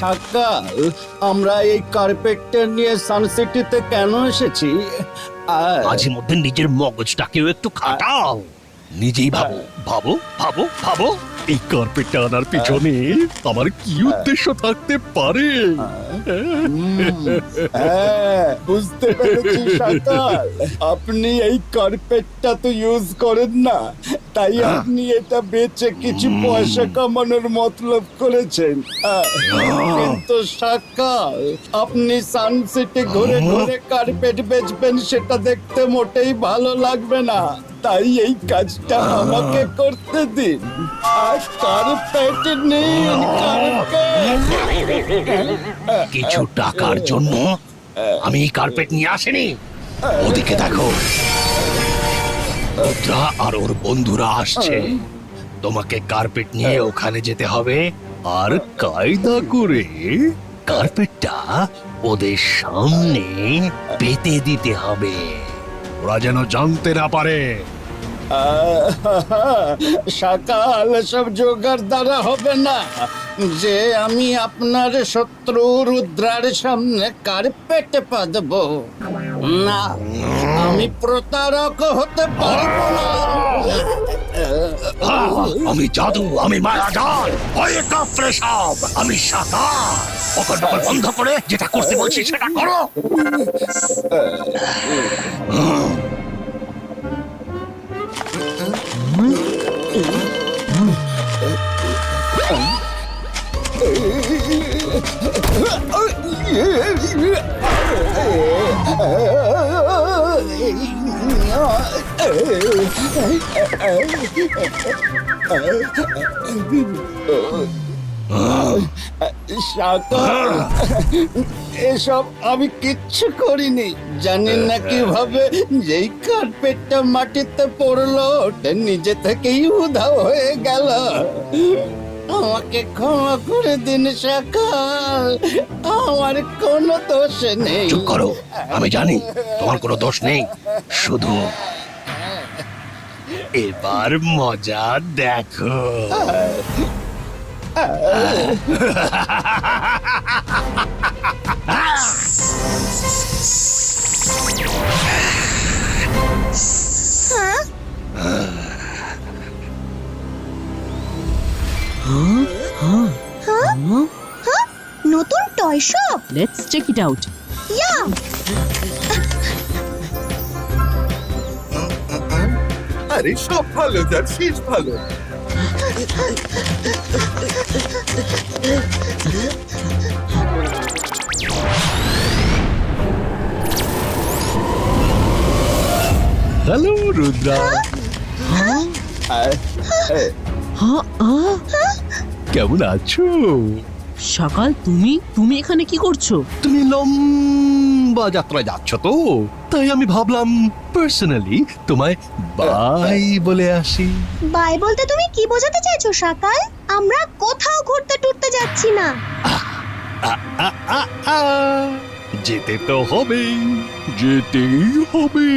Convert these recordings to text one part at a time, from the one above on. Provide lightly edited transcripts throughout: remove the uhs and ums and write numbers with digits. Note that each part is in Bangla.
সকাল, আমরা এই কার্পেটটা নিয়ে সানসিটিতে কেন এসেছি? মাঝে মধ্যে নিজের মগজটাকেও একটু খাটাও। নিজেই ভাবো ভাবো ভাবো ভাবো, এই কার্পেটটা আনার পিছনে আমার কি উদ্দেশ্য থাকতে পারে? বুঝতে পেরেছি সকাল, আপনি এই কার্পেটটা তো ইউজ করেন না, তাই আপনি এটা বেচে কিছু পয়সা কামানোর মতলব করেছেন। কিন্তু সকাল, আপনি সানসিটি ঘুরে ঘুরে কার্পেট বেচবেন, সেটা দেখতে মোটেই ভালো লাগবে না। তাই এই কাজটা আমাকে করতে দিন। আর কার্পেট নিন, কিছু টাকার জন্য আমি এই কার্পেট নিয়ে আসিনি। ওদিকে দেখো, রুদ্রা আর ওর বন্ধুরা আসছে। তোমাকে কার্পেট নিয়ে ওখানে যেতে হবে, আর কায়দা করে কার্পেটটা ওদের সামনে পেতে দিতে হবে, ওরা যেন জানতে না পারে। সকাল, সব জোগাড় দ্বারা হবে না যে আমি আপনার শত্রু রুদ্রার সামনে কার্পেট পাতবো না। আমি প্রতারক হতে পারবো না। আমি জাদু, আমি মায়াজাল, ভয়ে কাঁপড়ে সব। আমি সাকার। পকড় বন্ধ করে যেটা করতে বলছি সেটা করো। এসব আমি কিচ্ছু করিনি। জানি না কিভাবে যেই কার্পেটটা মাটিতে পড়লো, ওটা নিজে থেকেই উধাও হয়ে গেল। আমাকে ক্ষমা করে দিন সকাল, আমার কোনো দোষ নেই। চুপ করো, আমি জানি তোমার কোনো দোষ নেই। শুধু এবার মজা দেখো। নতুন toy shop. Let's check it out. Yeah. আরে সব ভালো যাচ্ছিস, ভালো। হ্যালো রুদ্রা, কেমন আছো? সকাল, তুমি এখানে কি করছো? তুমি লম্বা যাত্রায় যাচ্ছ তো, তাই আমি ভাবলাম পার্সোনালি তোমায় বাই বলে আসি। বাই বলতে তুমি কি বোঝাতে চাইছো সকাল? আমরা কোথাও ঘুরতে টুরতে যাচ্ছি না। যেতে তো হবেই, যেতেই হবে।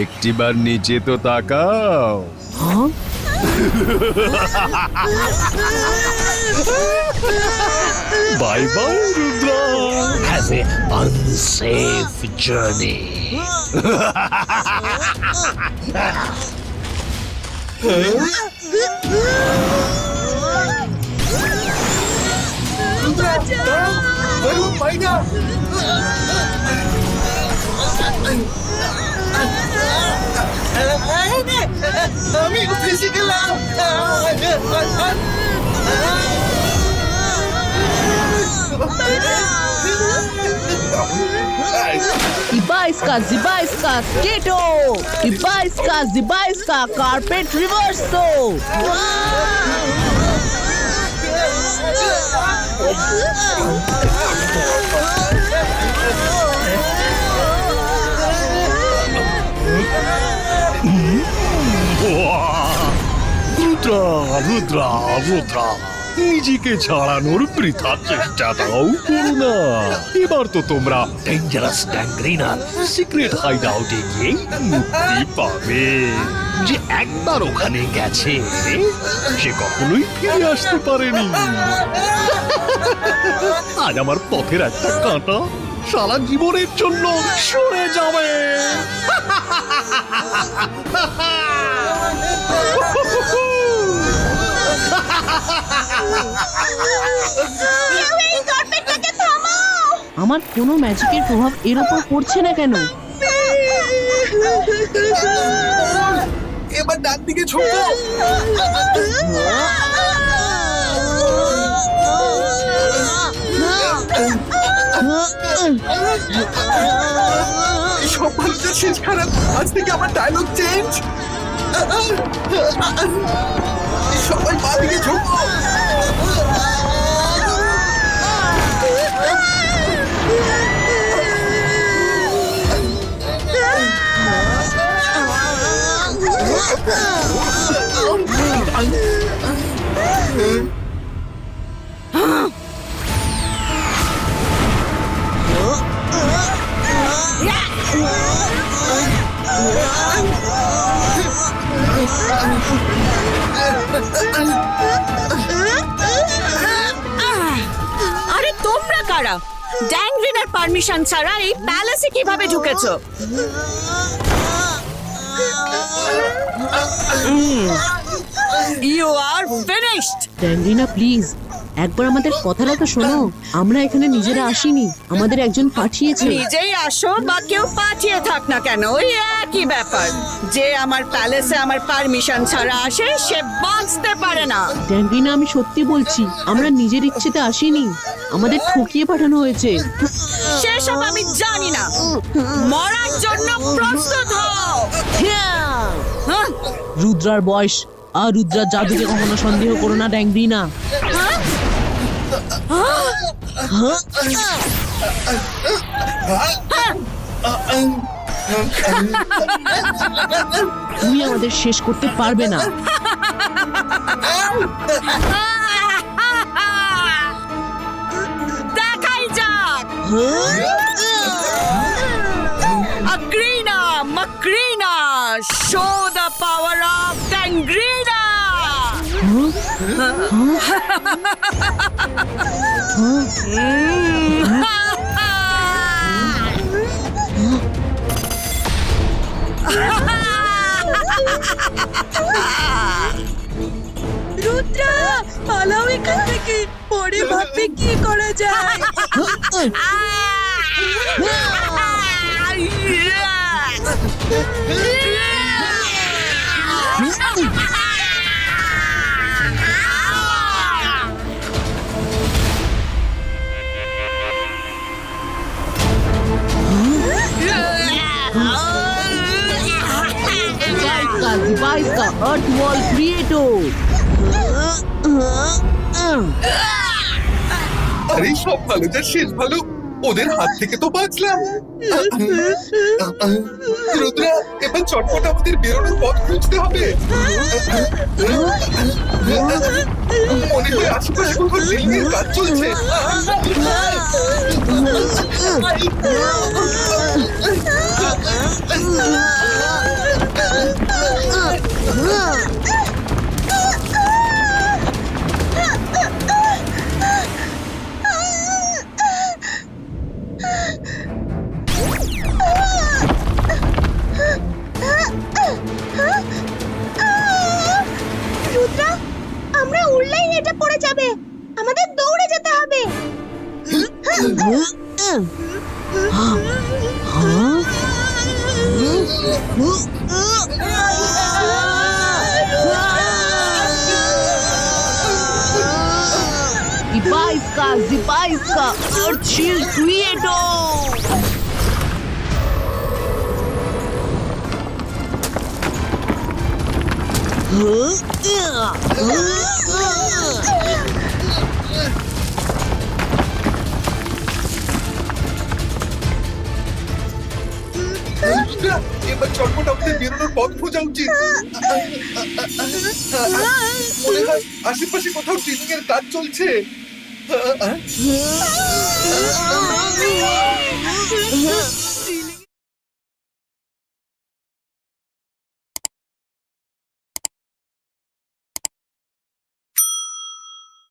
একটিবার নিচে তো তাকাও। Bye bye Rudra, have a unsafe journey. আমি ফেসে গেলাম। Ibaiska, Keto! Ibaiska, carpet reverso! Rudra! নিজেকে ছাড়ানোর বৃথা চেষ্টাটাও করো না। এবার তো তোমরা ডেঞ্জারাস ড্যাংরিনার সিক্রেট হাইড আউটে গিয়ে মুক্তি পাবে। যে একবার ওখানে গেছে সে কখনোই ফিরে আসতে পারেনি। আজ আমার পথের একটা কাঁটা সারা জীবনের জন্য সরে যাবে। কেউ এই কার্পেটটাকে থামাও! আমার কোনো ম্যাজিকের প্রভাব এর উপর পড়ছে না কেন? এবার ডান দিকে ঝুঁকো। সব ভালো যাচ্ছিস খারাপ, আজ থেকে আমার ডায়লগ চেঞ্জ। সবাই পা দিকে ঝুঁকো। আরে তোমরা কারা? ড্যাংরিনার পারমিশন ছাড়া এই প্যালেসে কিভাবে ঢুকেছো? You are finished. ড্যাংরিনা প্লিজ একবার আমাদের কথাটা তো শোনো। আমরা এখানে নিজেরা আসিনি, আমাদের একজন পাঠিয়েছে। নিজেই আসো বা কেউ পাঠিয়ে থাক না কেন, ওই একই ব্যাপার। যে আমার প্যালেসে আমার পারমিশন ছাড়া আসে সে বাঁচতে পারে না। ড্যাংরিনা আমি সত্যি বলছি, আমরা নিজের ইচ্ছেতে আসিনি, আমাদের ঠকিয়ে পাঠানো হয়েছে। সেসব আমি জানি না। মরার জন্য প্রস্তুত হও। হ্যাঁ? রুদ্রার বয়স আর রুদ্রার জাদুকে কখনো সন্দেহ করো না ড্যাংরিনা। তুমি আমাদের শেষ করতে পারবে না। দেখাই যাক। Agrina, Macrina, show the power of Tangrina! Rudra পালাও এখান থেকে, পরে ভাববে কি করা যায়। Device का अर्थ वॉल क्रिएटो। আরে সব ভালো যা শেষ ভালো, ওদের হাত থেকে তো বাঁচলাম। রুদ্রা এবার চটপট আমাদের বেরোনোর পথ খুঁজতে হবে। মনে হয় আশেপাশে কোথাও ড্রিলিংয়ের কাজ চলছে। রুদ্রা, আমরা উড়লেই এটা পড়ে যাবে, আমাদের দৌড়ে যেতে হবে। Device का अर्थ शील्ड क्रिएटो। রুদ্রা না, এবার চটপট আমাদের বেরোনোর পথ খোঁজা উচিত। মনে হয় আশেপাশে কোথাও ট্রেনিং এর কাজ চলছে।